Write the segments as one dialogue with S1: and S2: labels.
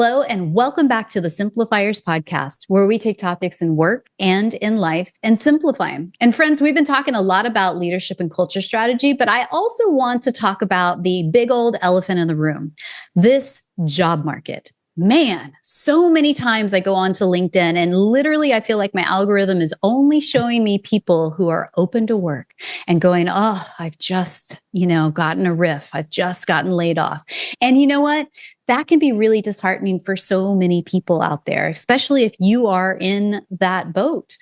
S1: Hello, and welcome back to the Simplifiers podcast, where we take topics in work and in life and simplify them. And friends, we've been talking a lot about leadership and culture strategy, but I also want to talk about the big old elephant in the room, this job market. Man, so many times I go onto LinkedIn and literally I feel like my algorithm is only showing me people who are open to work and going, oh, I've just, gotten a riff. I've just gotten laid off. And you know what? That can be really disheartening for so many people out there, especially if you are in that boat.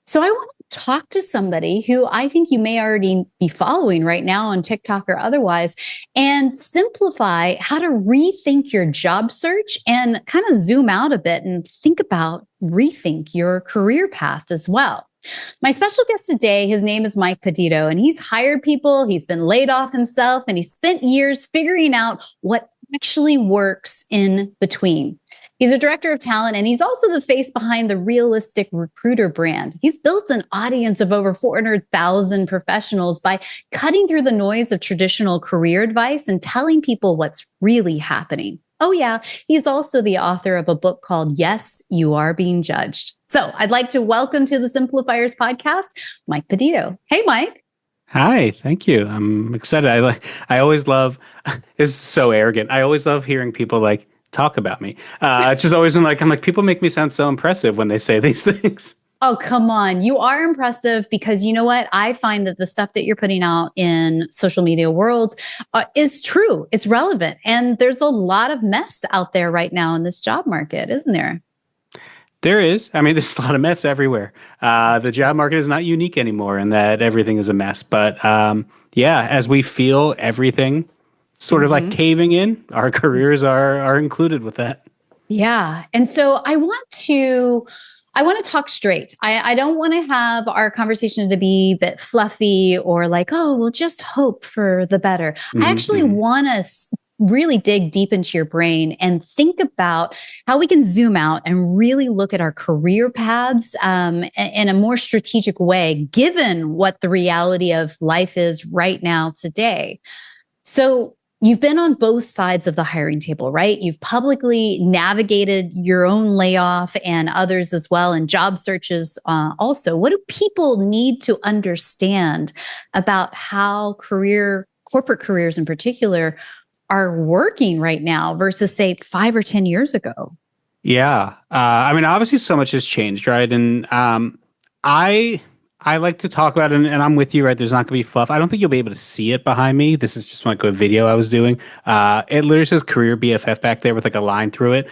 S1: So I want to talk to somebody who I think you may already be following right now on TikTok or otherwise, and simplify how to rethink your job search and kind of zoom out a bit and think about rethink your career path as well. My special guest today, his name is Mike Peditto, and he's hired people, he's been laid off himself, and he spent years figuring out what actually works in between. He's a director of talent, and he's also the face behind the Realistic Recruiter brand. He's built an audience of over 400,000 professionals by cutting through the noise of traditional career advice and telling people what's really happening. Oh yeah, he's also the author of a book called Yes, You Are Being Judged. So I'd like to welcome to the Simplifiers podcast, Mike Peditto. Hey, Mike.
S2: Hi, thank you. I'm excited. I always love, it's so arrogant. I always love hearing people talk about me. It's just always I'm like, people make me sound so impressive when they say these things.
S1: Oh, come on. You are impressive because you know what? I find that the stuff that you're putting out in social media worlds is true. It's relevant. And there's a lot of mess out there right now in this job market, isn't there?
S2: There is. I mean, there's a lot of mess everywhere. The job market is not unique anymore in that everything is a mess. But as we feel everything sort of like caving in, our careers are included with that.
S1: Yeah. And so I want to talk straight. I don't want to have our conversation to be a bit fluffy or like, oh, we'll just hope for the better. I actually want to really dig deep into your brain and think about how we can zoom out and really look at our career paths in a more strategic way, given what the reality of life is right now today. So you've been on both sides of the hiring table, right? You've publicly navigated your own layoff and others as well, and job searches also. What do people need to understand about how corporate careers in particular, are working right now versus, say, 5 or 10 years ago?
S2: Yeah. I mean, obviously so much has changed, right? And I like to talk about it, and I'm with you, right? There's not going to be fluff. I don't think you'll be able to see it behind me. This is just like a video I was doing. It literally says Career BFF back there with like a line through it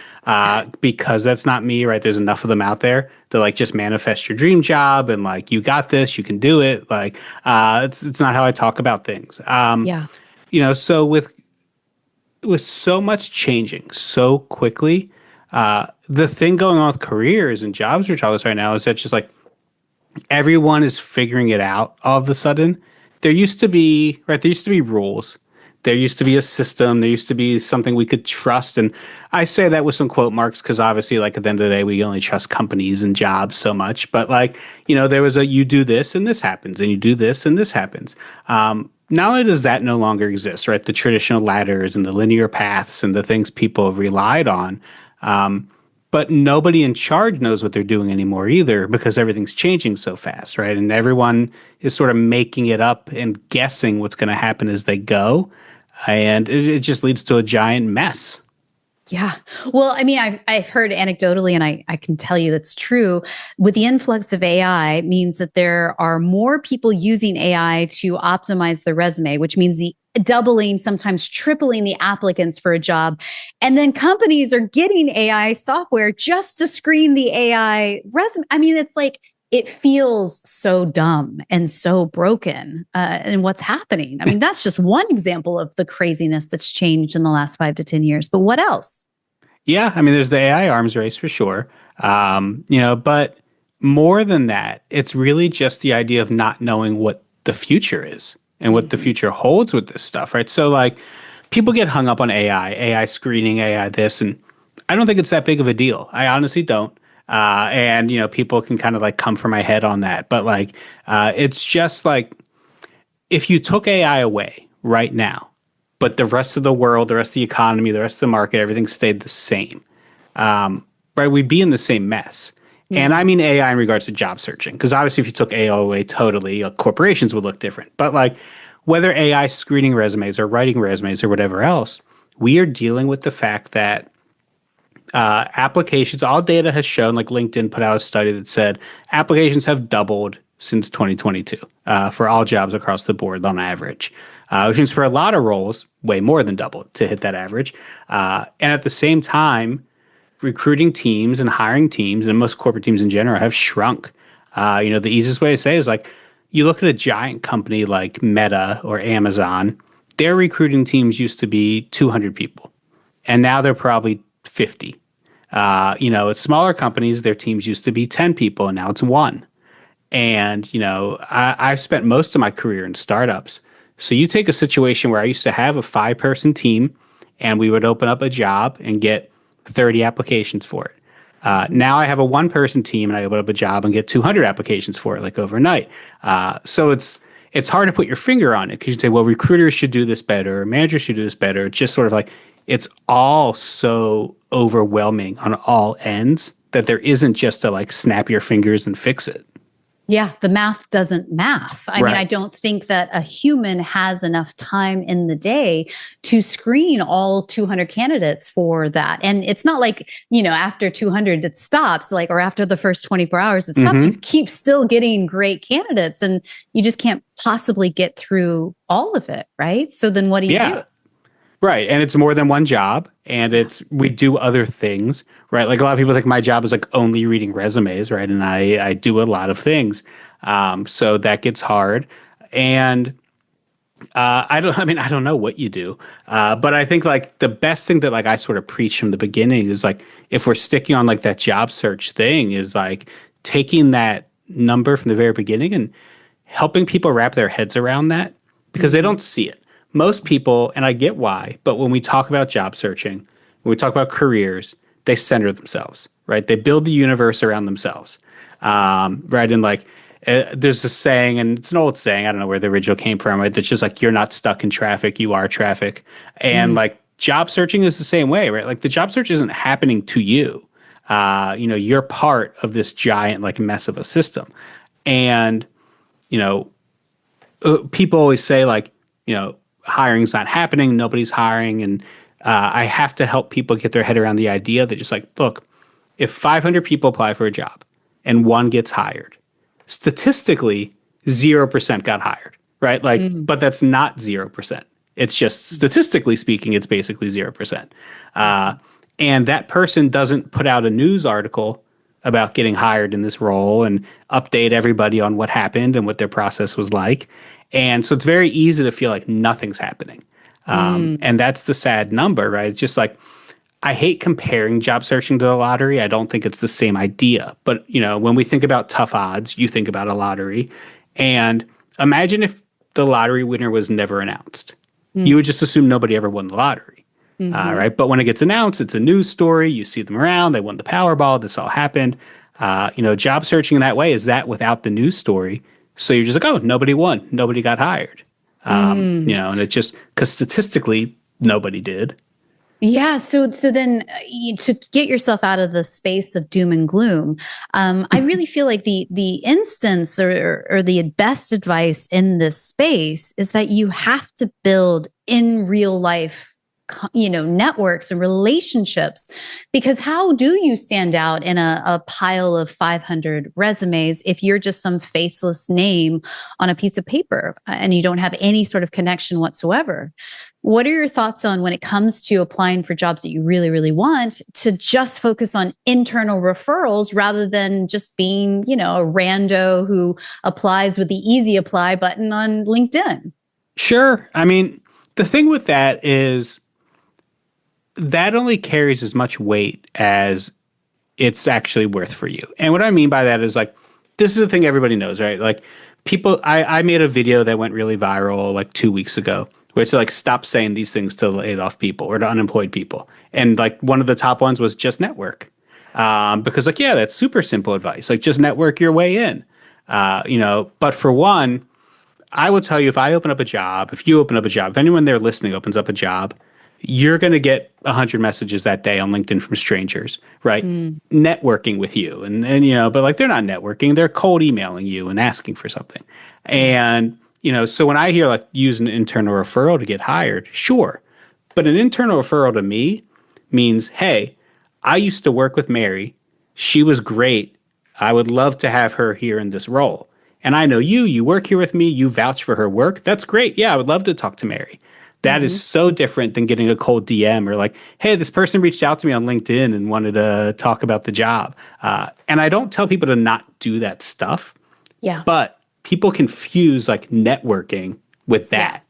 S2: because that's not me, right? There's enough of them out there to just manifest your dream job and you got this, you can do it. It's not how I talk about things. So with so much changing so quickly, the thing going on with careers and jobs search all this right now is that just everyone is figuring it out all of a sudden. There used to be rules. There used to be a system. There used to be something we could trust. And I say that with some quote marks because obviously at the end of the day, we only trust companies and jobs so much. But there was you do this and this happens and you do this and this happens. Not only does that no longer exist, right? The traditional ladders and the linear paths and the things people have relied on. But nobody in charge knows what they're doing anymore either because everything's changing so fast, right? And everyone is sort of making it up and guessing what's going to happen as they go. And it just leads to a giant mess.
S1: Yeah. Well, I mean, I've heard anecdotally, and I can tell you that's true, with the influx of AI means that there are more people using AI to optimize their resume, which means the doubling, sometimes tripling the applicants for a job. And then companies are getting AI software just to screen the AI resume. I mean, it's it feels so dumb and so broken in what's happening. I mean, that's just one example of the craziness that's changed in the last 5 to 10 years. But what else?
S2: Yeah, I mean, there's the AI arms race for sure. But more than that, it's really just the idea of not knowing what the future is and what the future holds with this stuff, right? So people get hung up on AI screening, AI this, and I don't think it's that big of a deal. I honestly don't. People can kind of come for my head on that. But it's just if you took AI away right now, but the rest of the world, the rest of the economy, the rest of the market, everything stayed the same, right, we'd be in the same mess. And I mean AI in regards to job searching, because obviously if you took AI away totally, corporations would look different. But like whether AI screening resumes or writing resumes or whatever else, we are dealing with the fact that applications, all data has shown, like LinkedIn put out a study that said applications have doubled since 2022 for all jobs across the board on average, which means for a lot of roles, way more than doubled to hit that average. And at the same time, recruiting teams and hiring teams and most corporate teams in general have shrunk. The easiest way to say is like you look at a giant company like Meta or Amazon, their recruiting teams used to be 200 people and now they're probably 50. At smaller companies, their teams used to be 10 people and now it's one. And, I've spent most of my career in startups. So you take a situation where I used to have a 5-person team and we would open up a job and get 30 applications for it. Now I have a 1-person team and I open up a job and get 200 applications for it, like overnight. So it's hard to put your finger on it because you say, well, recruiters should do this better, managers should do this better. It's just sort of like it's all so overwhelming on all ends that there isn't just to like snap your fingers and fix it.
S1: Yeah, the math doesn't math. I mean, I don't think that a human has enough time in the day to screen all 200 candidates for that. And it's not like, after 200 it stops, like, or after the first 24 hours it stops. You keep still getting great candidates and you just can't possibly get through all of it, right? So then what do you do?
S2: Right. And it's more than one job and we do other things, right? Like a lot of people think my job is like only reading resumes, right? And I do a lot of things. So that gets hard. And I don't know what you do. But I think like the best thing that like I sort of preach from the beginning is like, if we're sticking on like that job search thing is like taking that number from the very beginning and helping people wrap their heads around that because they don't see it. Most people, and I get why, but when we talk about job searching, when we talk about careers, they center themselves, right? They build the universe around themselves, right? And like, there's a saying, and it's an old saying, I don't know where the original came from, right? That's just like, you're not stuck in traffic, you are traffic. And like, job searching is the same way, right? Like, the job search isn't happening to you. You're part of this giant, like, mess of a system. And, people always say, like, hiring's not happening, nobody's hiring. And I have to help people get their head around the idea that just like, look, if 500 people apply for a job and one gets hired, statistically, 0% got hired, right? Like, but that's not 0%. It's just statistically speaking, it's basically 0%. And that person doesn't put out a news article about getting hired in this role and update everybody on what happened and what their process was like. And so it's very easy to feel like nothing's happening. And that's the sad number, right? It's just like, I hate comparing job searching to the lottery. I don't think it's the same idea. But, when we think about tough odds, you think about a lottery. And imagine if the lottery winner was never announced. You would just assume nobody ever won the lottery, right? But when it gets announced, it's a news story. You see them around. They won the Powerball. This all happened. Job searching in that way is that without the news story. So you're just like, oh, nobody won. Nobody got hired. And it's just because statistically, nobody did.
S1: Yeah. So then to get yourself out of the space of doom and gloom, I really feel like the instance or the best advice in this space is that you have to build in real life networks and relationships, because how do you stand out in a pile of 500 resumes if you're just some faceless name on a piece of paper and you don't have any sort of connection whatsoever? What are your thoughts on when it comes to applying for jobs that you really, really want to just focus on internal referrals rather than just being, a rando who applies with the easy apply button on LinkedIn?
S2: Sure. I mean, the thing with that is that only carries as much weight as it's actually worth for you. And what I mean by that is like, this is the thing everybody knows, right? Like people, I made a video that went really viral like 2 weeks ago, where it's like, stop saying these things to laid off people or to unemployed people. And like one of the top ones was just network. Because like, yeah, that's super simple advice. Like just network your way in, but for one, I will tell you, if I open up a job, if you open up a job, if anyone there listening opens up a job, you're going to get 100 messages that day on LinkedIn from strangers, right? Networking with you. And, but like they're not networking, they're cold emailing you and asking for something. And, so when I hear like use an internal referral to get hired, sure. But an internal referral to me means, hey, I used to work with Mary. She was great. I would love to have her here in this role. And I know you work here with me, you vouch for her work. That's great. Yeah, I would love to talk to Mary. That is so different than getting a cold DM or like, hey, this person reached out to me on LinkedIn and wanted to talk about the job. And I don't tell people to not do that stuff.
S1: Yeah.
S2: But people confuse like networking with that.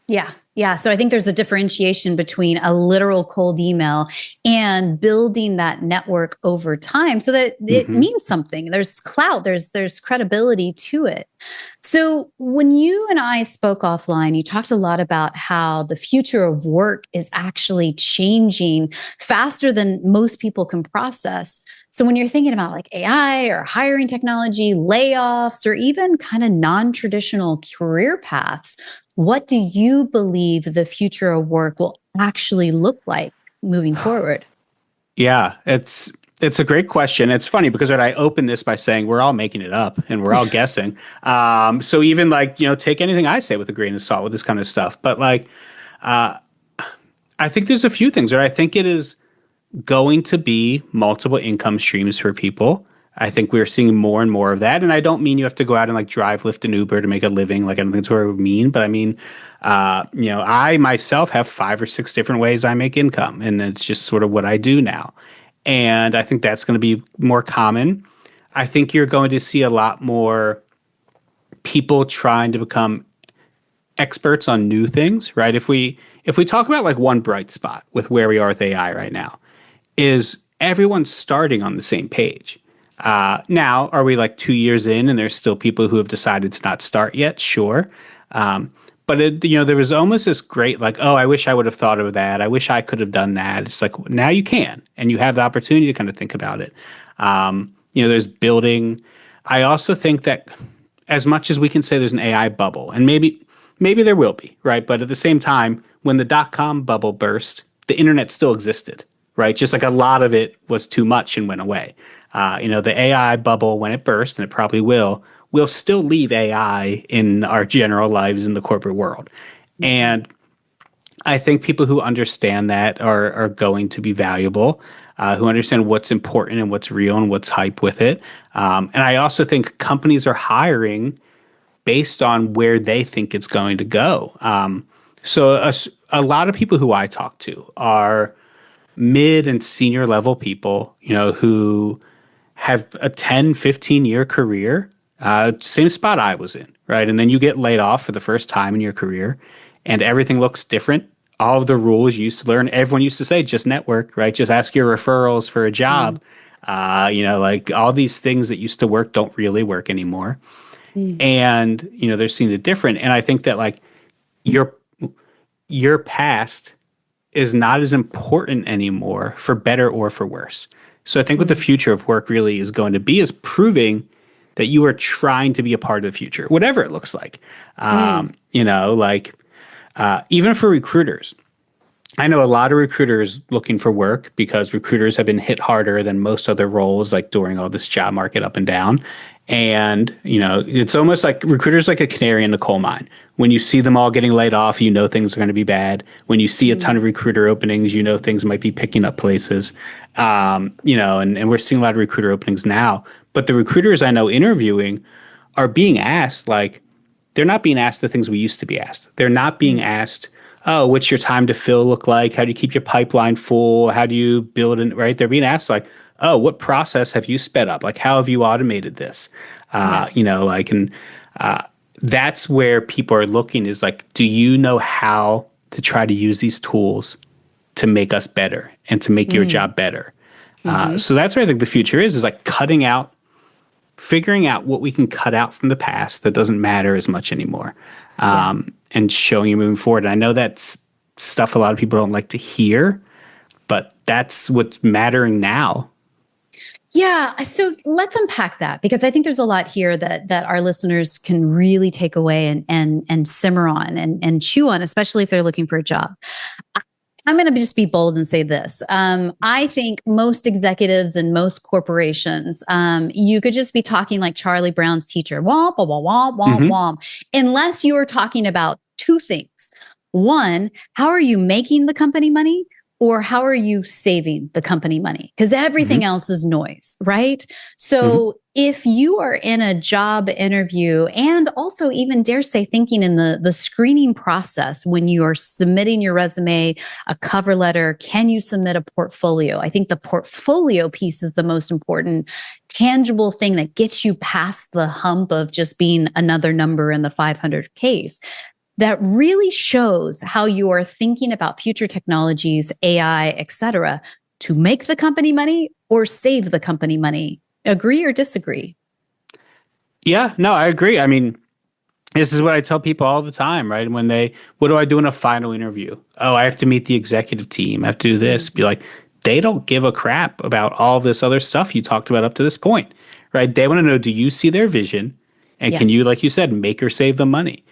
S1: Yeah. Yeah. So I think there's a differentiation between a literal cold email and building that network over time so that it means something. There's clout, there's credibility to it. So when you and I spoke offline, you talked a lot about how the future of work is actually changing faster than most people can process. So when you're thinking about like AI or hiring technology, layoffs, or even kind of non-traditional career paths, what do you believe the future of work will actually look like moving forward?
S2: Yeah, it's a great question. It's funny because I opened this by saying we're all making it up and we're all guessing. So even like, take anything I say with a grain of salt with this kind of stuff. But like, I think there's a few things, or I think it is going to be multiple income streams for people. I think we're seeing more and more of that. And I don't mean you have to go out and like drive, Lyft, and Uber to make a living. Like, I don't think that's what I would mean. But I mean, I myself have 5 or 6 different ways I make income. And it's just sort of what I do now. And I think that's going to be more common. I think you're going to see a lot more people trying to become experts on new things, right? If we talk about like one bright spot with where we are with AI right now, is everyone's starting on the same page. Now, are we like 2 years in and there's still people who have decided to not start yet? Sure. But there was almost this great like, oh, I wish I would have thought of that. I wish I could have done that. It's like now you can, and you have the opportunity to kind of think about it. There's building. I also think that as much as we can say there's an AI bubble, and maybe there will be, right? But at the same time, when the dot-com bubble burst, the internet still existed, right? Just like a lot of it was too much and went away. The AI bubble, when it burst, and it probably will still leave AI in our general lives in the corporate world. And I think people who understand that are going to be valuable, who understand what's important and what's real and what's hype with it. And I also think companies are hiring based on where they think it's going to go. So a lot of people who I talk to are mid and senior level people, who have a 10, 15-year career, same spot I was in, right? And then you get laid off for the first time in your career and everything looks different. All of the rules you used to learn, everyone used to say, just network, right? Just ask your referrals for a job. Like all these things that used to work don't really work anymore. And, they're seeing it different. And I think that like your past is not as important anymore for better or for worse. So I think what the future of work really is going to be is proving that you are trying to be a part of the future, whatever it looks like. Even for recruiters, I know a lot of recruiters looking for work because recruiters have been hit harder than most other roles, like during all this job market up and down. And, it's almost like recruiters like a canary in the coal mine. When you see them all getting laid off, things are going to be bad. When you see a ton of recruiter openings, things might be picking up places. And we're seeing a lot of recruiter openings now. But the recruiters I know interviewing are being asked, like, they're not being asked the things we used to be asked. They're not being asked, oh, what's your time to fill look like? How do you keep your pipeline full? How do you build it, right? They're being asked like, oh, what process have you sped up? Like, how have you automated this? That's where people are looking is like, do you know how to try to use these tools to make us better and to make your job better? So that's where I think the future is like figuring out what we can cut out from the past that doesn't matter as much anymore. And showing you moving forward. And I know that's stuff a lot of people don't like to hear, but that's what's mattering now.
S1: Yeah. So let's unpack that because I think there's a lot here that our listeners can really take away and simmer on and chew on, especially if they're looking for a job. I'm going to just be bold and say this. I think most executives and most corporations, you could just be talking like Charlie Brown's teacher, womp, womp, womp, womp, womp, unless you are talking about two things. One, how are you making the company money? Or how are you saving the company money? Because everything else is noise, right? So if you are in a job interview and also even dare say thinking in the screening process, when you are submitting your resume, a cover letter, can you submit a portfolio? I think the portfolio piece is the most important tangible thing that gets you past the hump of just being another number in the 500 case. That really shows how you are thinking about future technologies, AI, et cetera, to make the company money or save the company money. Agree or disagree?
S2: Yeah, no, I agree. I mean, this is what I tell people all the time, right? What do I do in a final interview? Oh, I have to meet the executive team. I have to do this. Be like, they don't give a crap about all this other stuff you talked about up to this point, right? They want to know, do you see their vision? And can you, like you said, make or save them money?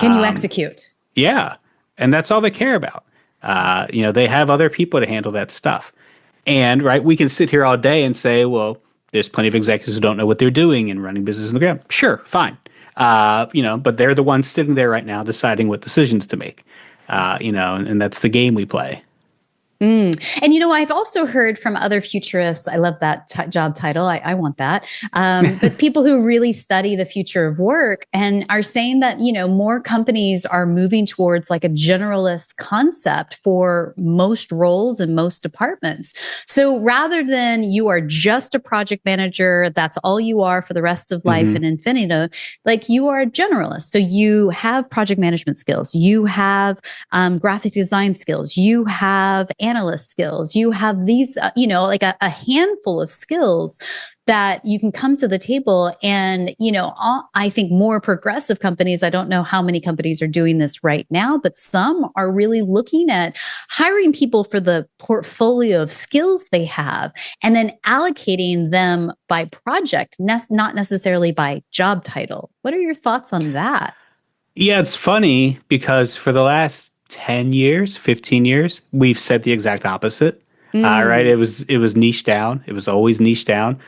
S1: Can you execute?
S2: Yeah. And that's all they care about. They have other people to handle that stuff. And, right, we can sit here all day and say, well, there's plenty of executives who don't know what they're doing and running business on the ground. Sure, fine. But they're the ones sitting there right now deciding what decisions to make, and that's the game we play.
S1: And, I've also heard from other futurists, I love that job title. I want that. But people who really study the future of work and are saying that, more companies are moving towards like a generalist concept for most roles and most departments. So rather than you are just a project manager, that's all you are for the rest of life and infinito, like you are a generalist. So you have project management skills, you have graphic design skills, you have analyst skills, you have these, like a handful of skills that you can come to the table. And, I think more progressive companies, I don't know how many companies are doing this right now, but some are really looking at hiring people for the portfolio of skills they have and then allocating them by project, not necessarily by job title. What are your thoughts on that?
S2: Yeah, it's funny because for the last 10 years, 15 years, we've said the exact opposite. Right? It was niche down. It was always niche down.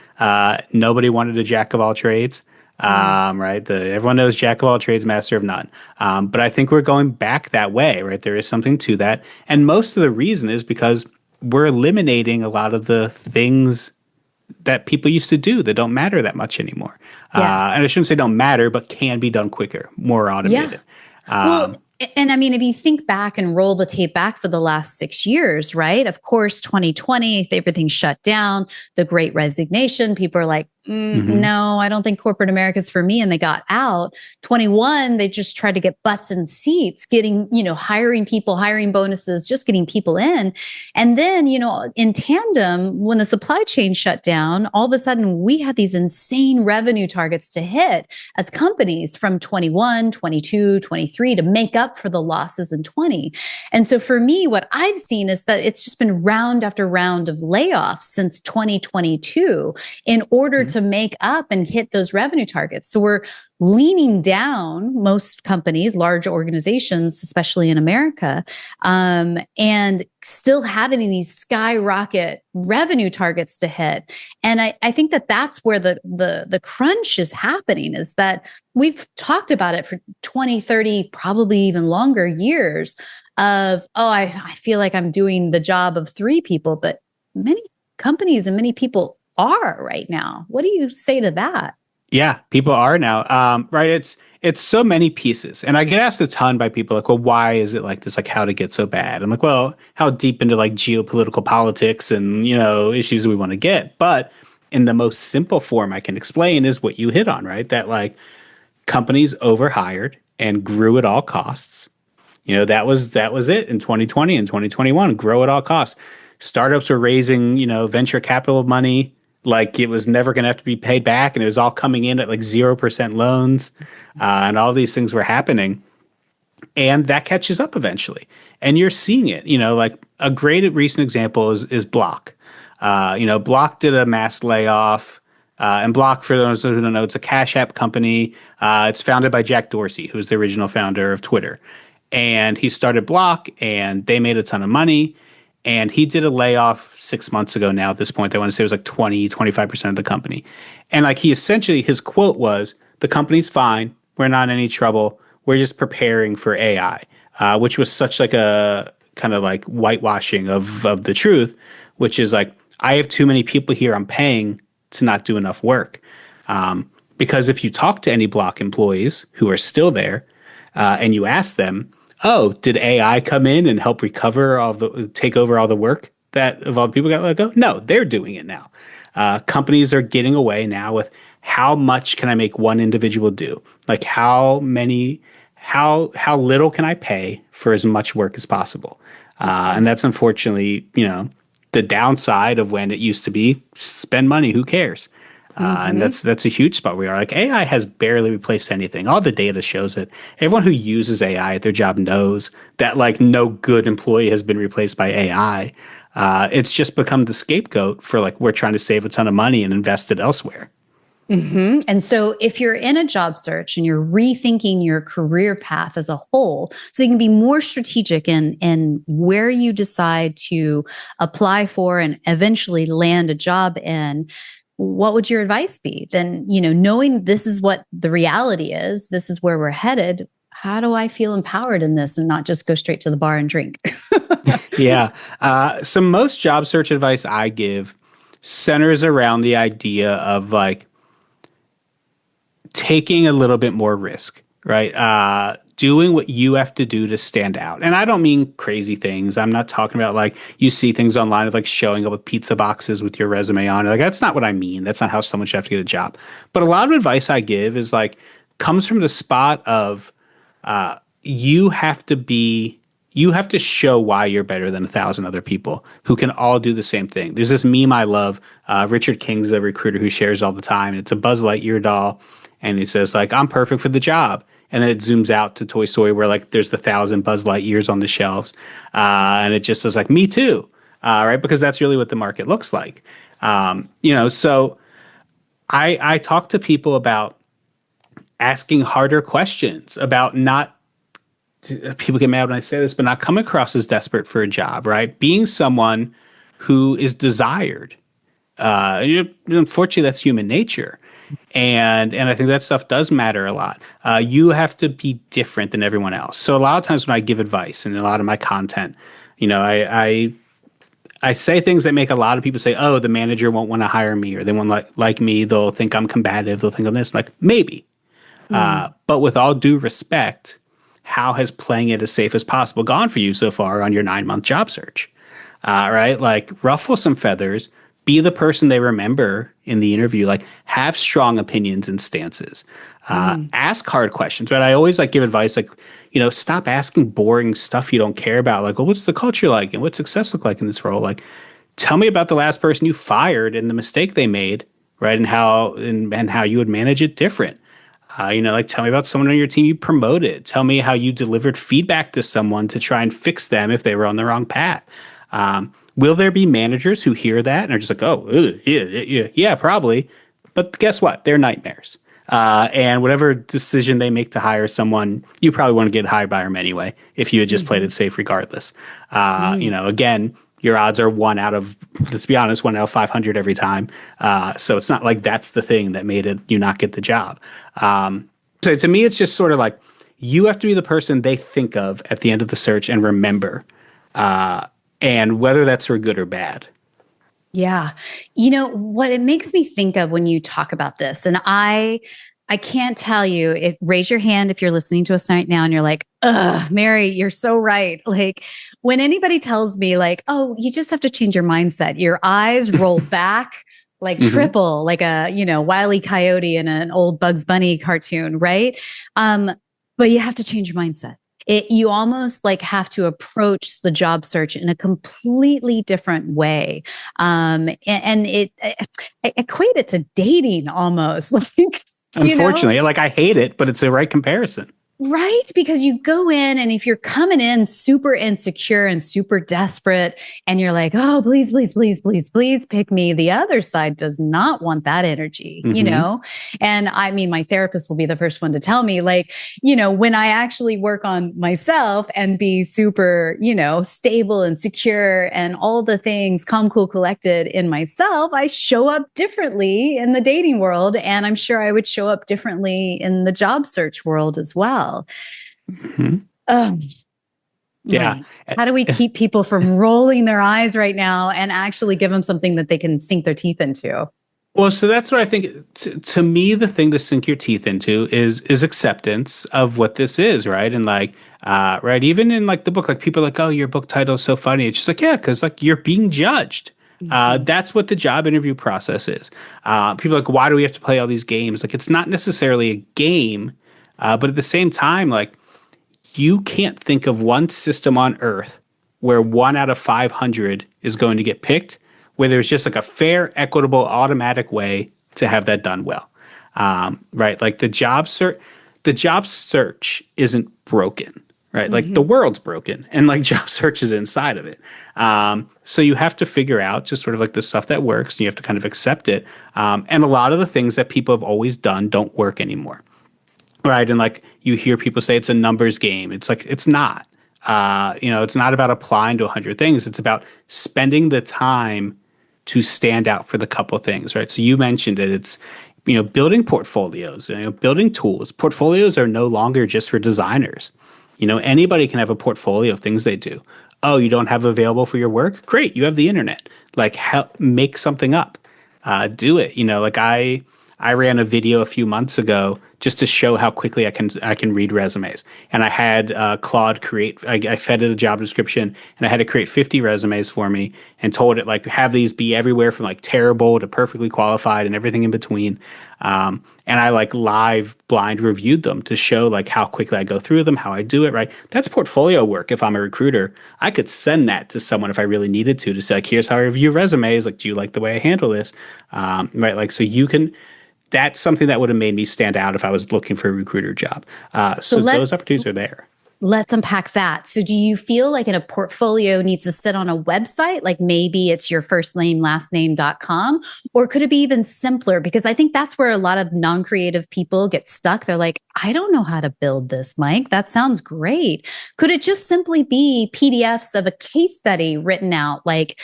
S2: Nobody wanted a jack of all trades. Right? Everyone knows jack of all trades, master of none. But I think we're going back that way, right? There is something to that. And most of the reason is because we're eliminating a lot of the things that people used to do that don't matter that much anymore. And I shouldn't say don't matter, but can be done quicker, more automated.
S1: Yeah. And I mean, if you think back and roll the tape back for the last 6 years, right? Of course, 2020, everything shut down, the Great Resignation. People are like, no, I don't think corporate America is for me. And they got out. 21, they just tried to get butts in seats, getting, hiring people, hiring bonuses, just getting people in. And then, in tandem, when the supply chain shut down, all of a sudden we had these insane revenue targets to hit as companies from 21, 22, 23 to make up for the losses in 20. And so for me, what I've seen is that it's just been round after round of layoffs since 2022 in order to make up and hit those revenue targets. So we're leaning down, most companies, large organizations, especially in America, and still having these skyrocket revenue targets to hit. And I think that that's where the crunch is happening, is that we've talked about it for 20, 30, probably even longer years of, I feel like I'm doing the job of 3 people, but many companies and many people are right now. What do you say to that?
S2: Yeah, people are now. Right. It's so many pieces. And I get asked a ton by people like, well, why is it like this? Like, how did it get so bad? I'm like, well, how deep into like geopolitical politics and, issues do we want to get? But in the most simple form I can explain is what you hit on, right? That like companies overhired and grew at all costs. That was it in 2020 and 2021, grow at all costs. Startups were raising, venture capital money like it was never going to have to be paid back, and it was all coming in at like 0% loans, and all these things were happening, and that catches up eventually, and you're seeing it. Like a great recent example is Block. Block did a mass layoff, and Block, for those who don't know, it's a Cash App company. It's founded by Jack Dorsey, who's the original founder of Twitter. and he started Block, and they made a ton of money. And he did a layoff 6 months ago now at this point. I want to say it was like 25% of the company. And like he essentially, his quote was, the company's fine. We're not in any trouble. We're just preparing for AI, which was such like a kind of like whitewashing of the truth, which is like, I have too many people here I'm paying to not do enough work. Because if you talk to any Block employees who are still there and you ask them, oh, did AI come in and help take over all the work that of all the people got let go? No, they're doing it now. Companies are getting away now with how much can I make one individual do? Like how little can I pay for as much work as possible? And that's unfortunately, the downside of when it used to be spend money, who cares? And that's a huge spot we are. Like AI has barely replaced anything. All the data shows it. Everyone who uses AI at their job knows that like no good employee has been replaced by AI. It's just become the scapegoat for like we're trying to save a ton of money and invest it elsewhere.
S1: And so if you're in a job search and you're rethinking your career path as a whole, so you can be more strategic in where you decide to apply for and eventually land a job in, what would your advice be? Then, knowing this is what the reality is, this is where we're headed, how do I feel empowered in this and not just go straight to the bar and drink?
S2: Yeah. So most job search advice I give centers around the idea of like taking a little bit more risk, right? Doing what you have to do to stand out. And I don't mean crazy things. I'm not talking about like you see things online of like showing up with pizza boxes with your resume on it. Like that's not what I mean. That's not how someone should have to get a job. But a lot of advice I give is like comes from the spot of you have to show why you're better than 1,000 other people who can all do the same thing. There's this meme I love. Richard King's a recruiter who shares all the time. And it's a Buzz Lightyear doll. And he says like, I'm perfect for the job. And then it zooms out to Toy Story where like there's the 1,000 Buzz Lightyears on the shelves. And it just says like, me too. Right. Because that's really what the market looks like. So I talk to people about asking harder questions about not, people get mad when I say this, but not come across as desperate for a job, right? Being someone who is desired. Unfortunately, that's human nature. And I think that stuff does matter a lot. You have to be different than everyone else. So a lot of times when I give advice and a lot of my content, I say things that make a lot of people say, oh, the manager won't want to hire me or they won't like me. They'll think I'm combative. They'll think I'm this. Like maybe. But with all due respect, how has playing it as safe as possible gone for you so far on your 9-month job search? Right? Like ruffle some feathers. Be the person they remember in the interview, like have strong opinions and stances. Ask hard questions, right? I always like give advice like, stop asking boring stuff you don't care about. Like, well, what's the culture like? And what's success look like in this role? Like, tell me about the last person you fired and the mistake they made, right? And how you would manage it different. Like tell me about someone on your team you promoted. Tell me how you delivered feedback to someone to try and fix them if they were on the wrong path. Will there be managers who hear that and are just like, oh, yeah, probably. But guess what? They're nightmares. And whatever decision they make to hire someone, you probably want to get hired by them anyway if you had just played it safe regardless. Again, your odds are let's be honest, 1 out of 500 every time. So it's not like that's the thing that made you not get the job. So to me, it's just sort of like you have to be the person they think of at the end of the search and remember. And whether that's for good or bad.
S1: Yeah. What it makes me think of when you talk about this, and I can't tell you, raise your hand if you're listening to us right now and you're like, Mary, you're so right. Like when anybody tells me like, oh, you just have to change your mindset, your eyes roll back like triple, like a, Wile E. Coyote in an old Bugs Bunny cartoon, right? But you have to change your mindset. You almost like have to approach the job search in a completely different way. And I equate it to dating almost. Like,
S2: unfortunately, like I hate it, but it's the right comparison.
S1: Right? Because you go in, and if you're coming in super insecure and super desperate, and you're like, oh, please, please, please, please, please pick me, the other side does not want that energy, you
S2: Mm-hmm.
S1: know? And I mean, my therapist will be the first one to tell me, like, when I actually work on myself and be super, stable and secure and all the things, calm, cool, collected in myself, I show up differently in the dating world. And I'm sure I would show up differently in the job search world as well.
S2: Mm-hmm.
S1: Oh,
S2: Yeah.
S1: Mike, how do we keep people from rolling their eyes right now and actually give them something that they can sink their teeth into?
S2: Well, so that's what I think. To me, the thing to sink your teeth into is acceptance of what this is, right? And like, right, even in like the book, like people are like, oh, your book title is so funny. It's just like, yeah, because like you're being judged.
S1: Mm-hmm.
S2: That's what the job interview process is. People are like, why do we have to play all these games? Like, it's not necessarily a game, but at the same time, like, you can't think of one system on Earth where 1 out of 500 is going to get picked, where there's just like a fair, equitable, automatic way to have that done well. Right? Like the job search isn't broken, right? Like the
S1: Mm-hmm.
S2: world's broken, and like job search is inside of it. So you have to figure out just sort of like the stuff that works, and you have to kind of accept it. And a lot of the things that people have always done don't work anymore. Right. And like you hear people say it's a numbers game. It's like, it's not. It's not about applying to 100 things. It's about spending the time to stand out for the couple things, right? So you mentioned it. It's, building portfolios, building tools. Portfolios are no longer just for designers. Anybody can have a portfolio of things they do. Oh, you don't have available for your work? Great. You have the internet. Like, help make something up. Do it. Like I ran a video a few months ago just to show how quickly I can read resumes. And I had Claude create. I fed it a job description, and I had to create 50 resumes for me, and told it like have these be everywhere from like terrible to perfectly qualified and everything in between. And I like live blind reviewed them to show like how quickly I go through them, how I do it. Right, that's portfolio work. If I'm a recruiter, I could send that to someone if I really needed to say like, here's how I review resumes. Like, do you like the way I handle this? Right, like so you can. That's something that would have made me stand out if I was looking for a recruiter job.
S1: So
S2: So those
S1: let's
S2: opportunities are there.
S1: Let's unpack that. So do you feel like a portfolio needs to sit on a website? Like maybe it's your first name, last name.com, or could it be even simpler? Because I think that's where a lot of non-creative people get stuck. They're like, I don't know how to build this, Mike. That sounds great. Could it just simply be PDFs of a case study written out, like,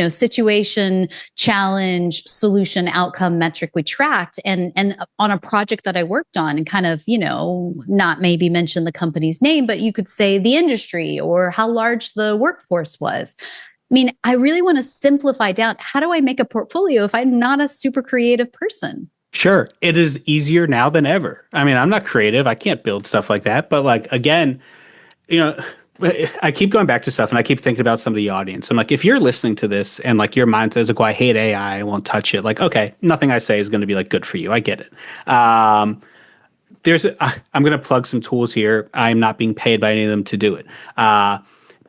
S1: situation, challenge, solution, outcome, metric we tracked, and on a project that I worked on, and kind of, not maybe mention the company's name, but you could say the industry or how large the workforce was. I mean, I really want to simplify down. How do I make a portfolio if I'm not a super creative person?
S2: Sure, it is easier now than ever. I mean, I'm not creative. I can't build stuff like that. But like again, you know, I keep going back to stuff, and I keep thinking about some of the audience. I'm like, if you're listening to this and like your mind says like, "Well, I hate AI. I won't touch it." Like, okay, nothing I say is going to be like good for you. I get it. I'm going to plug some tools here. I'm not being paid by any of them to do it.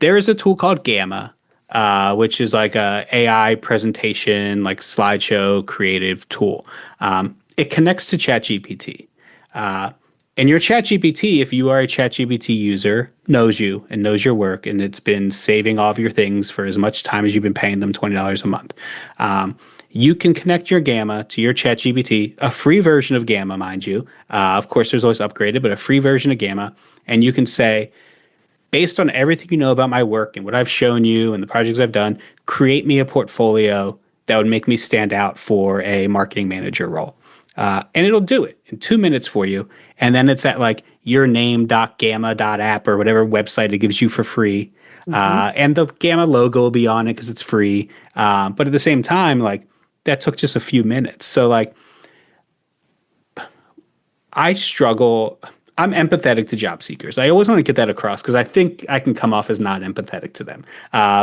S2: There is a tool called Gamma, which is like a AI presentation, like slideshow creative tool. It connects to ChatGPT. And your ChatGPT, if you are a ChatGPT user, knows you and knows your work, and it's been saving all of your things for as much time as you've been paying them $20 a month. You can connect your Gamma to your ChatGPT, a free version of Gamma, mind you. Of course, there's always upgraded, but a free version of Gamma. And you can say, based on everything you know about my work and what I've shown you and the projects I've done, create me a portfolio that would make me stand out for a marketing manager role. And it'll do it in 2 minutes for you. And then it's at like yourname.gamma.app or whatever website it gives you for free. And the Gamma logo will be on it because it's free. But at the same time, like that took just a few minutes. So like I struggle. I'm empathetic to job seekers. I always want to get that across because I think I can come off as not empathetic to them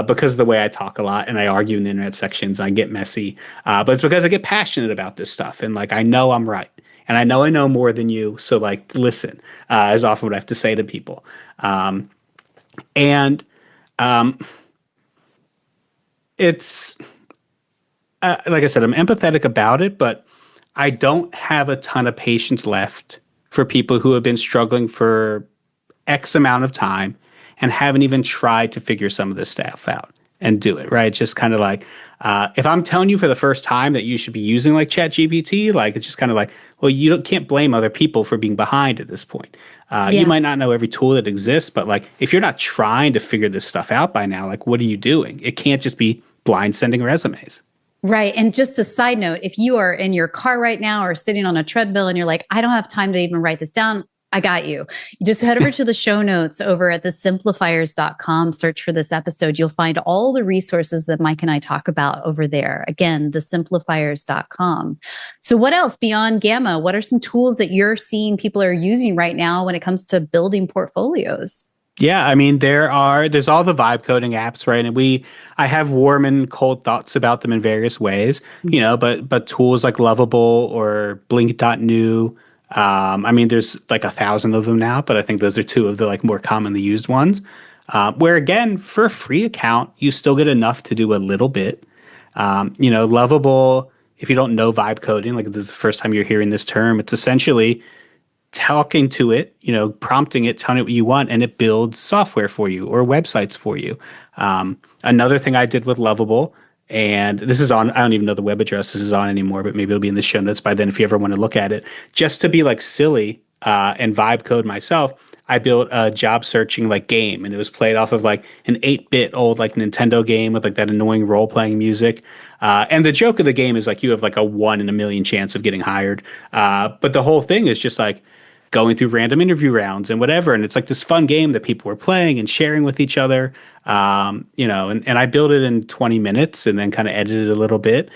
S2: because of the way I talk a lot and I argue in the internet sections. I get messy, but it's because I get passionate about this stuff and like I know I'm right and I know more than you. So like listen is often what I have to say to people, and it's like I said, I'm empathetic about it, but I don't have a ton of patience left for people who have been struggling for X amount of time and haven't even tried to figure some of this stuff out and do it, right? It's just kind of like, if I'm telling you for the first time that you should be using like ChatGPT, like it's just kind of like, well, can't blame other people for being behind at this point. You might not know every tool that exists, but like if you're not trying to figure this stuff out by now, like what are you doing? It can't just be blind sending resumes.
S1: Right. And just a side note, if you are in your car right now or sitting on a treadmill and you're like, I don't have time to even write this down, I got you. You just head over to the show notes over at thesimplifiers.com, search for this episode. You'll find all the resources that Mike and I talk about over there. Again, thesimplifiers.com. So what else beyond Gamma? What are some tools that you're seeing people are using right now when it comes to building portfolios?
S2: Yeah, I mean there's all the vibe coding apps, right? And I have warm and cold thoughts about them in various ways, but tools like Lovable or Blink.new, I mean there's like 1,000 of them now, but I think those are two of the like more commonly used ones. Where again, for a free account, you still get enough to do a little bit. Lovable, if you don't know vibe coding, like if this is the first time you're hearing this term, it's essentially talking to it, prompting it, telling it what you want, and it builds software for you or websites for you. Another thing I did with Lovable, and this is on, I don't even know the web address this is on anymore, but maybe it'll be in the show notes by then if you ever want to look at it. Just to be like silly and vibe code myself, I built a job searching like game, and it was played off of like an 8-bit old like Nintendo game with like that annoying role playing music. And the joke of the game is like you have like a 1 in a million chance of getting hired. But the whole thing is just like going through random interview rounds and whatever. And it's like this fun game that people were playing and sharing with each other. And I built it in 20 minutes and then kind of edited it a little bit.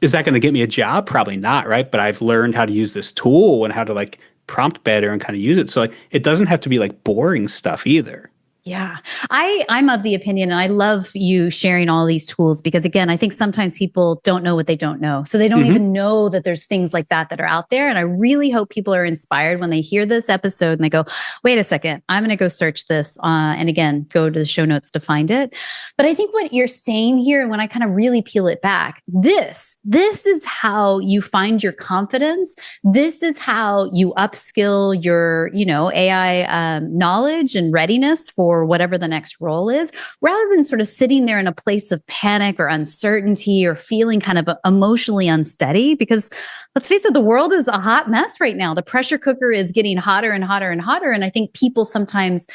S2: Is that going to get me a job? Probably not, right? But I've learned how to use this tool and how to like prompt better and kind of use it. So like it doesn't have to be like boring stuff either.
S1: Yeah, I'm of the opinion, and I love you sharing all these tools because, again, I think sometimes people don't know what they don't know. So they don't even know that there's things like that are out there. And I really hope people are inspired when they hear this episode and they go, wait a second, I'm going to go search this. And again, go to the show notes to find it. But I think what you're saying here, and when I kind of really peel it back, this is how you find your confidence. This is how you upskill your, AI knowledge and readiness for whatever the next role is, rather than sort of sitting there in a place of panic or uncertainty or feeling kind of emotionally unsteady. Because let's face it, the world is a hot mess right now. The pressure cooker is getting hotter and hotter and hotter. And I think people sometimes,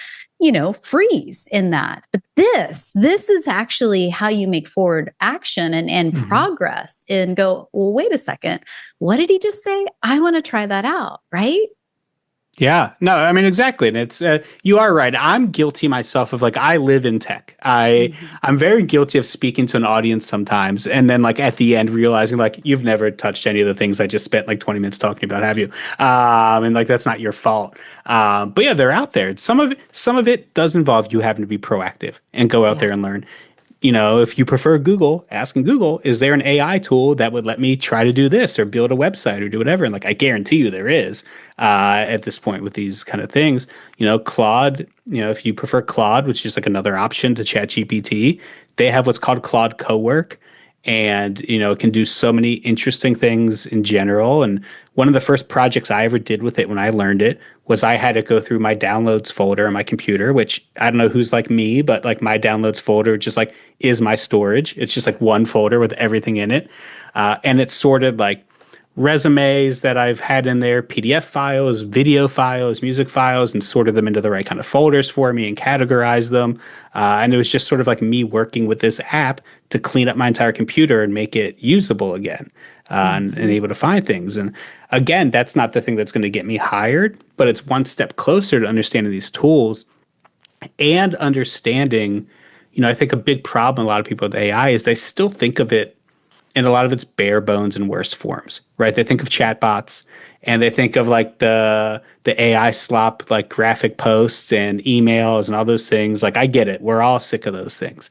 S1: freeze in that. But this is actually how you make forward action and progress and go, well, wait a second. What did he just say? I want to try that out, right?
S2: Yeah, no, I mean, exactly. And it's, you are right. I'm guilty myself of like, I live in tech. I'm very guilty of speaking to an audience sometimes. And then like at the end, realizing like, you've never touched any of the things I just spent like 20 minutes talking about, have you? And like, that's not your fault. But yeah, they're out there. Some of it does involve you having to be proactive and go out there and learn. If you prefer Google, asking Google, is there an AI tool that would let me try to do this or build a website or do whatever? And like, I guarantee you there is at this point with these kind of things. Claude, if you prefer Claude, which is like another option to ChatGPT, they have what's called Claude Cowork. And, it can do so many interesting things in general. And one of the first projects I ever did with it when I learned it was I had to go through my downloads folder on my computer, which I don't know who's like me, but like my downloads folder just like is my storage. It's just like one folder with everything in it. And it's sorted like resumes that I've had in there, PDF files, video files, music files, and sorted them into the right kind of folders for me and categorized them. And it was just sort of like me working with this app to clean up my entire computer and make it usable again and able to find things. And again, that's not the thing that's going to get me hired, but it's one step closer to understanding these tools and understanding, I think a big problem a lot of people with AI is they still think of it in a lot of its bare bones and worst forms, right? They think of chatbots and they think of like the AI slop, like graphic posts and emails and all those things. Like I get it. We're all sick of those things.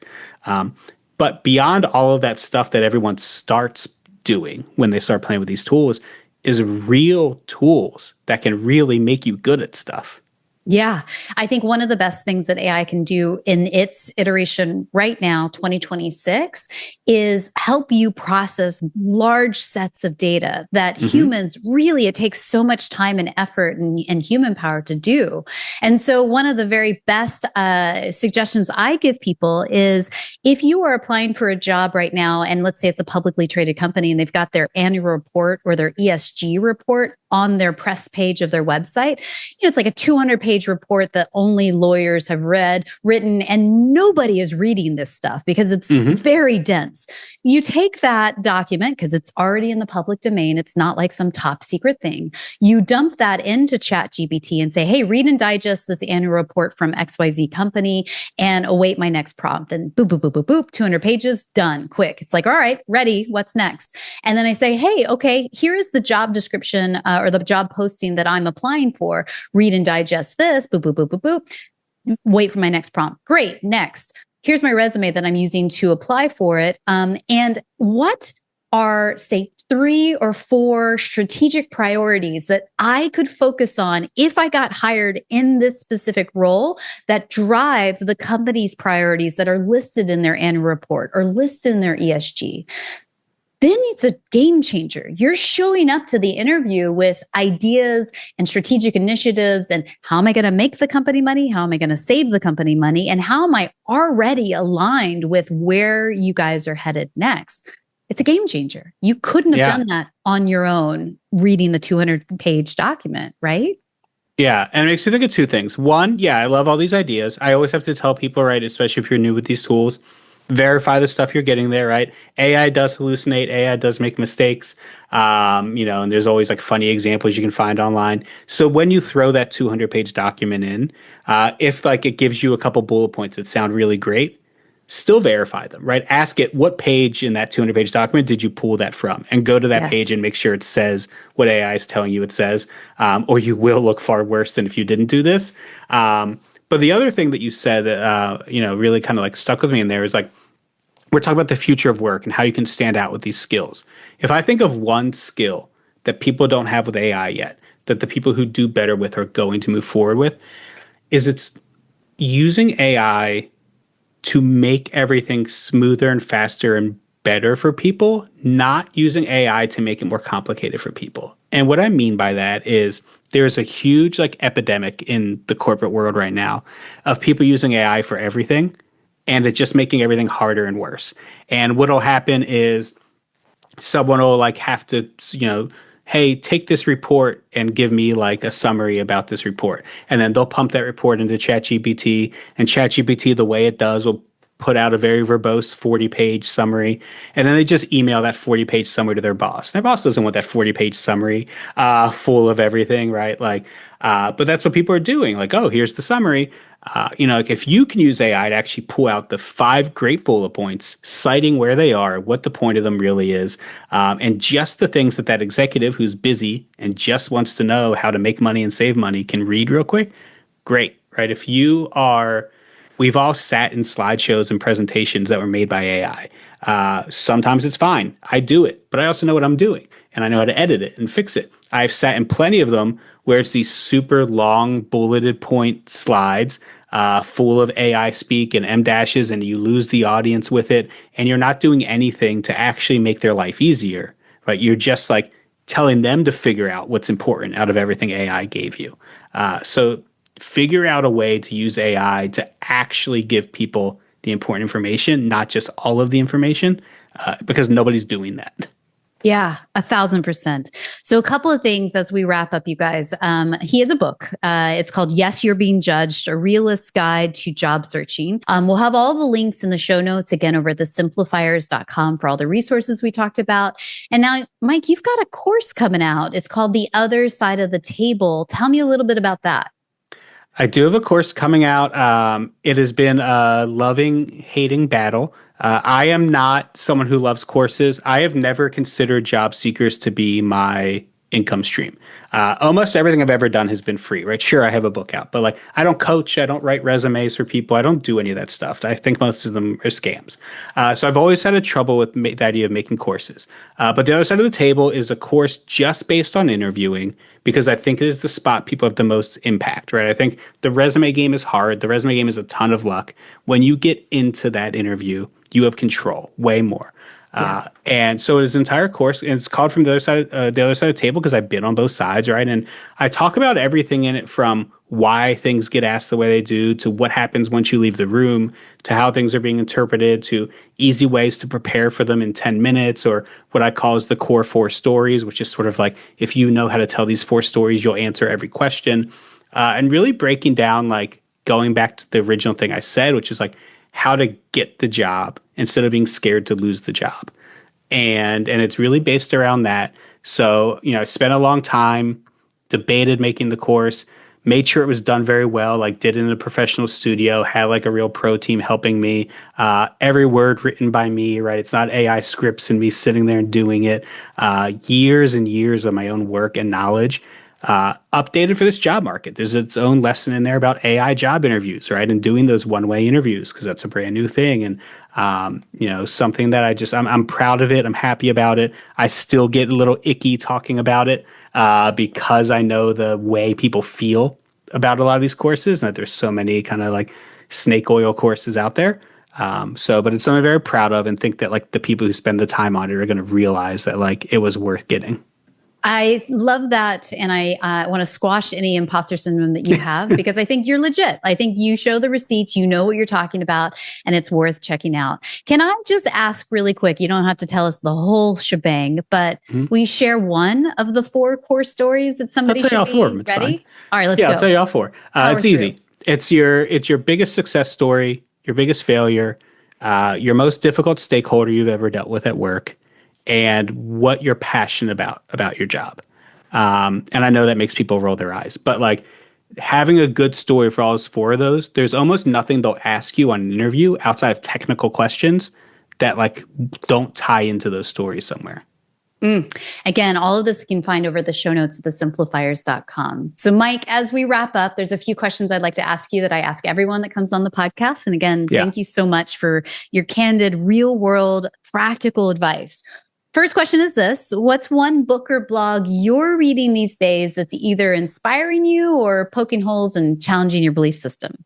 S2: But beyond all of that stuff that everyone starts doing when they start playing with these tools is real tools that can really make you good at stuff.
S1: Yeah, I think one of the best things that AI can do in its iteration right now, 2026, is help you process large sets of data that
S2: Hmm.
S1: humans really, it takes so much time and effort and human power to do. And so, one of the very best suggestions I give people is if you are applying for a job right now, and let's say it's a publicly traded company and they've got their annual report or their ESG report on their press page of their website, it's like a 200-page report that only lawyers have written, and nobody is reading this stuff because it's very dense. You take that document because it's already in the public domain. It's not like some top secret thing. You dump that into ChatGPT and say, hey, read and digest this annual report from XYZ company and await my next prompt. And boop, boop, boop, boop, boop, 200 pages, done, quick. It's like, all right, ready, what's next? And then I say, hey, okay, here is the job description or the job posting that I'm applying for. Read and digest this, boop, boop, boop, boop, boop. Wait for my next prompt. Great, next. Here's my resume that I'm using to apply for it. And what are, say, 3 or 4 strategic priorities that I could focus on if I got hired in this specific role that drive the company's priorities that are listed in their annual report or listed in their ESG? Then it's a game changer. You're showing up to the interview with ideas and strategic initiatives and how am I going to make the company money? How am I going to save the company money? And how am I already aligned with where you guys are headed next? It's a game changer. You couldn't have done that on your own reading the 200-page document, right?
S2: Yeah, and it makes me think of 2 things. One, yeah, I love all these ideas. I always have to tell people, right, especially if you're new with these tools, verify the stuff you're getting there, right? AI does hallucinate. AI does make mistakes. And there's always like funny examples you can find online. So when you throw that 200-page document in, if like it gives you a couple bullet points that sound really great, still verify them, right? Ask it, what page in that 200-page document did you pull that from? And go to that page and make sure it says what AI is telling you it says, or you will look far worse than if you didn't do this. But the other thing that you said, really kind of like stuck with me in there is like, we're talking about the future of work and how you can stand out with these skills. If I think of one skill that people don't have with AI yet, that the people who do better with are going to move forward with, is it's using AI to make everything smoother and faster and better for people, not using AI to make it more complicated for people. And what I mean by that is there's a huge like epidemic in the corporate world right now of people using AI for everything, and it's just making everything harder and worse. And what'll happen is someone will like have to, hey, take this report and give me like a summary about this report. And then they'll pump that report into ChatGPT, and ChatGPT, the way it does, will put out a very verbose 40-page summary. And then they just email that 40-page summary to their boss. Their boss doesn't want that 40-page summary full of everything, right? But that's what people are doing. Like, oh, here's the summary. Like if you can use AI to actually pull out the 5 great bullet points, citing where they are, what the point of them really is, and just the things that executive who's busy and just wants to know how to make money and save money can read real quick, great, right? We've all sat in slideshows and presentations that were made by AI. Sometimes it's fine. I do it, but I also know what I'm doing and I know how to edit it and fix it. I've sat in plenty of them where it's these super long bulleted point slides full of AI speak and M dashes, and you lose the audience with it, and you're not doing anything to actually make their life easier, right? You're just like telling them to figure out what's important out of everything AI gave you. So figure out a way to use AI to actually give people the important information, not just all of the information, because nobody's doing that.
S1: Yeah, 1,000%. So a couple of things as we wrap up, you guys. He has a book. It's called Yes, You're Being Judged, A Realist's Guide to Job Searching. We'll have all the links in the show notes, again, over at thesimplifiers.com for all the resources we talked about. And now, Mike, you've got a course coming out. It's called The Other Side of the Table. Tell me a little bit about that.
S2: I do have a course coming out. It has been a loving, hating battle. I am not someone who loves courses. I have never considered job seekers to be my income stream. Almost everything I've ever done has been free, right? Sure, I have a book out, but like I don't coach, I don't write resumes for people, I don't do any of that stuff. I think most of them are scams. So I've always had a trouble with the idea of making courses. But the other side of the table is a course just based on interviewing because I think it is the spot people have the most impact, right? I think the resume game is hard. The resume game is a ton of luck. When you get into that interview, you have control way more. And so his entire course, and it's called from the other side of the table because I've been on both sides, right? And I talk about everything in it from why things get asked the way they do to what happens once you leave the room to how things are being interpreted to easy ways to prepare for them in 10 minutes or what I call is the core 4 stories, which is sort of like if you know how to tell these 4 stories, you'll answer every question. And really breaking down like going back to the original thing I said, which is like how to get the job instead of being scared to lose the job. And it's really based around that. So, I spent a long time, debated making the course, made sure it was done very well, like did it in a professional studio, had like a real pro team helping me, every word written by me, right? It's not AI scripts and me sitting there and doing it, years and years of my own work and knowledge. Updated for this job market. There's its own lesson in there about AI job interviews, right? And doing those one-way interviews because that's a brand new thing. And, something that I'm proud of it. I'm happy about it. I still get a little icky talking about it because I know the way people feel about a lot of these courses and that there's so many kind of like snake oil courses out there. But it's something I'm very proud of and think that like the people who spend the time on it are going to realize that like it was worth getting.
S1: I love that. And I want to squash any imposter syndrome that you have because I think you're legit. I think you show the receipts, you know what you're talking about, and it's worth checking out. Can I just ask really quick? You don't have to tell us the whole shebang, but we share one of the 4 core stories that somebody should be ready?
S2: Fine.
S1: All right, let's go.
S2: Yeah, I'll tell you all 4. It's easy. It's your biggest success story, your biggest failure, your most difficult stakeholder you've ever dealt with at work, and what you're passionate about your job. And I know that makes people roll their eyes, but like having a good story for all 4 of those, there's almost nothing they'll ask you on an interview outside of technical questions that like don't tie into those stories somewhere.
S1: Again, all of this you can find over at the show notes at thesimplifiers.com. So Mike, as we wrap up, there's a few questions I'd like to ask you that I ask everyone that comes on the podcast. And again, thank you so much for your candid, real world, practical advice. First question is this: what's one book or blog you're reading these days that's either inspiring you or poking holes and challenging your belief system?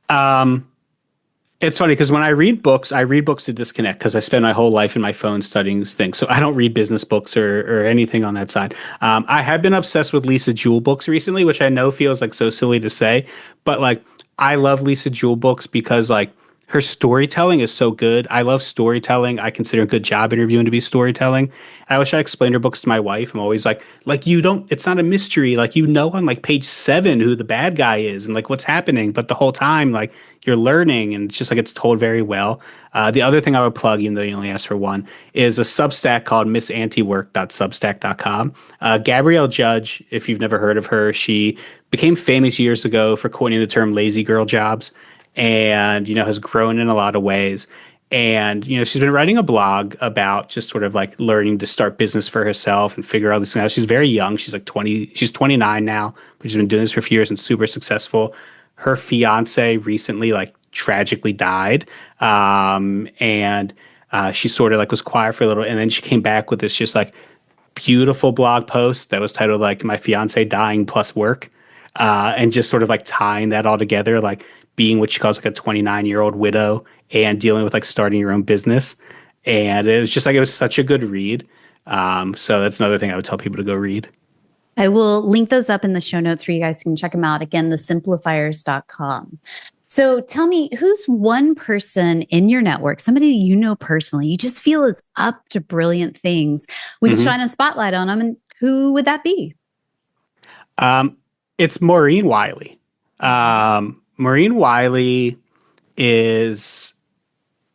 S2: It's funny because when I read books to disconnect because I spend my whole life in my phone studying things. So I don't read business books or anything on that side. I have been obsessed with Lisa Jewell books recently, which I know feels like so silly to say, but like I love Lisa Jewell books because like her storytelling is so good. I love storytelling. I consider a good job interviewing to be storytelling. I wish I explained her books to my wife. I'm always like it's not a mystery. Like, on like page 7 who the bad guy is and like what's happening. But the whole time, like you're learning and it's just like it's told very well. The other thing I would plug, even though you only asked for one, is a Substack called missantiwork.substack.com. Gabrielle Judge, if you've never heard of her, she became famous years ago for coining the term lazy girl jobs. And, has grown in a lot of ways. And, she's been writing a blog about just sort of like learning to start business for herself and figure all these things out. She's very young. She's like 29 now, but she's been doing this for a few years and super successful. Her fiance recently like tragically died. And she sort of like was quiet for a little. And then she came back with this just like beautiful blog post that was titled like My Fiance Dying Plus Work. And just sort of like tying that all together, like being what she calls like a 29-year-old widow and dealing with like starting your own business. And it was just like, it was such a good read. So that's another thing I would tell people to go read.
S1: I will link those up in the show notes for you guys. You can check them out. Again, thesimplifiers.com. So tell me, who's one person in your network, somebody you know personally, you just feel is up to brilliant things? We can shine a spotlight on them. And who would that be?
S2: It's Maureen Wiley. Maureen Wiley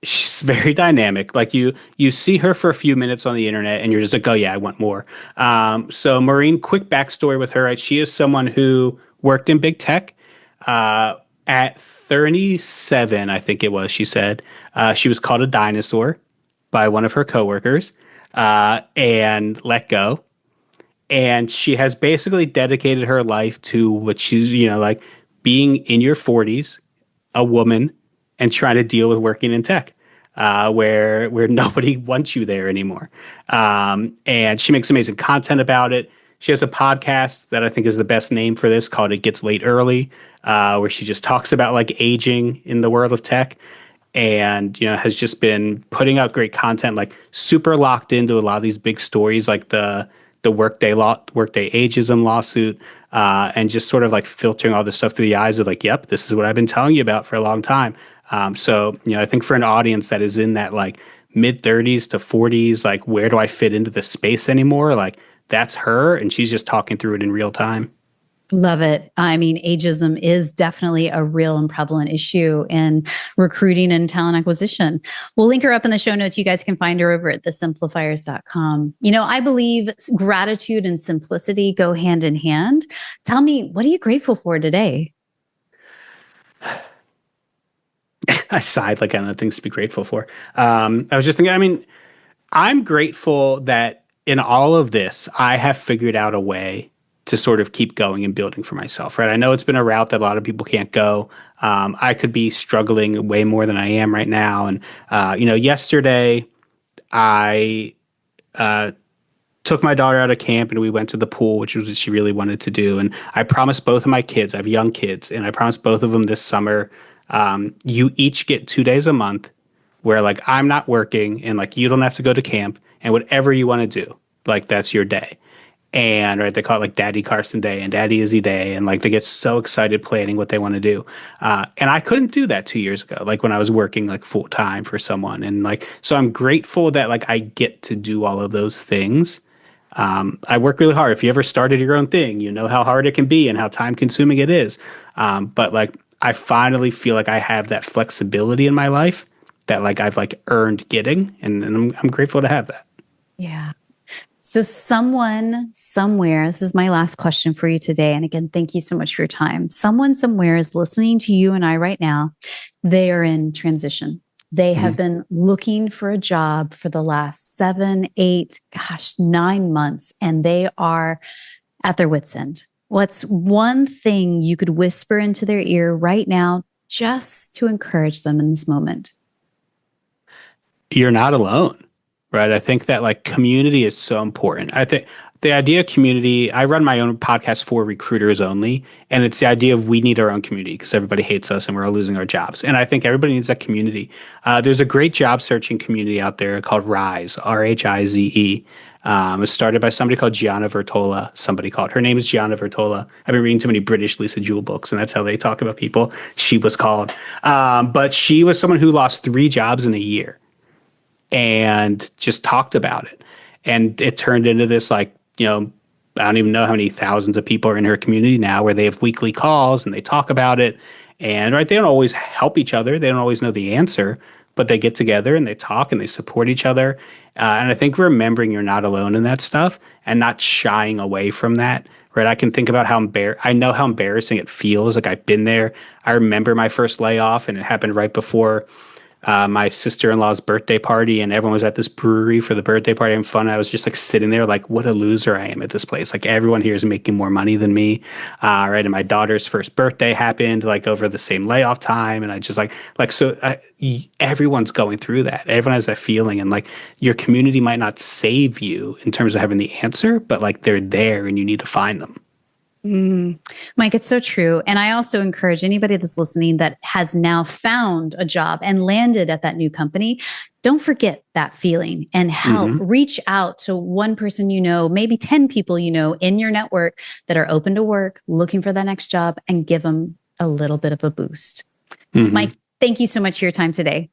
S2: she's very dynamic. Like you see her for a few minutes on the internet and you're just like, oh yeah, I want more. So Maureen, quick backstory with her, right? She is someone who worked in big tech, at 37, I think it was, she said, she was called a dinosaur by one of her coworkers, and let go. And she has basically dedicated her life to what she's, like being in your 40s, a woman, and trying to deal with working in tech, where nobody wants you there anymore. And she makes amazing content about it. She has a podcast that I think is the best name for this, called It Gets Late Early, where she just talks about like aging in the world of tech, and has just been putting out great content, like super locked into a lot of these big stories, like the workday ageism lawsuit, and just sort of like filtering all this stuff through the eyes of like, yep, this is what I've been telling you about for a long time. So I think for an audience that is in that like mid 30s to 40s, like where do I fit into the space anymore? Like that's her, and she's just talking through it in real time.
S1: Love it. I mean, ageism is definitely a real and prevalent issue in recruiting and talent acquisition. We'll link her up in the show notes. You guys can find her over at thesimplifiers.com. I believe gratitude and simplicity go hand in hand. Tell me, what are you grateful for today?
S2: I sighed, like I don't know things to be grateful for. I was just thinking, I'm grateful that in all of this, I have figured out a way to sort of keep going and building for myself, right? I know it's been a route that a lot of people can't go. I could be struggling way more than I am right now. And, yesterday I took my daughter out of camp and we went to the pool, which was what she really wanted to do. And I promised both of my kids, I have young kids, and I promised both of them this summer, you each get 2 days a month where like I'm not working and like you don't have to go to camp, and whatever you want to do, like that's your day. And right, they call it like Daddy Carson Day and Daddy Izzy Day, and like they get so excited planning what they want to do. And I couldn't do that 2 years ago, like when I was working like full time for someone. And like, so I'm grateful that like I get to do all of those things. I work really hard. If you ever started your own thing, you know how hard it can be and how time consuming it is. But like, I finally feel like I have that flexibility in my life that like I've like earned getting, and I'm grateful to have that.
S1: Yeah. So someone somewhere, this is my last question for you today. And again, thank you so much for your time. Someone somewhere is listening to you and I right now. They are in transition. They have been looking for a job for the last 7, 8, 9 months, and they are at their wits' end. What's one thing you could whisper into their ear right now just to encourage them in this moment?
S2: You're not alone. Right. I think that like community is so important. I think the idea of community, I run my own podcast for recruiters only. And it's the idea of we need our own community because everybody hates us and we're all losing our jobs. And I think everybody needs that community. There's a great job searching community out there called Rise, RHIZE. It was started by somebody called Gianna Vertola. Her name is Gianna Vertola. I've been reading too many British Lisa Jewell books, and that's how they talk about people. She was called. But she was someone who lost 3 jobs in a year and just talked about it. And it turned into this like, I don't even know how many thousands of people are in her community now where they have weekly calls and they talk about it. And right, they don't always help each other. They don't always know the answer, but they get together and they talk and they support each other. And I think remembering you're not alone in that stuff and not shying away from that. Right. I can think about I know how embarrassing it feels. Like I've been there. I remember my first layoff, and it happened right before my sister-in-law's birthday party, and everyone was at this brewery for the birthday party having fun. I was just like sitting there like, what a loser I am at this place. Like everyone here is making more money than me. Right. And my daughter's first birthday happened like over the same layoff time. And I just everyone's going through that. Everyone has that feeling. And like your community might not save you in terms of having the answer, but like they're there and you need to find them.
S1: Mike, it's so true. And I also encourage anybody that's listening that has now found a job and landed at that new company, don't forget that feeling and help. Reach out to one person, maybe 10 people, in your network that are open to work, looking for that next job, and give them a little bit of a boost. Mike, thank you so much for your time today.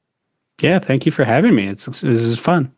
S2: Yeah, thank you for having me. This is fun.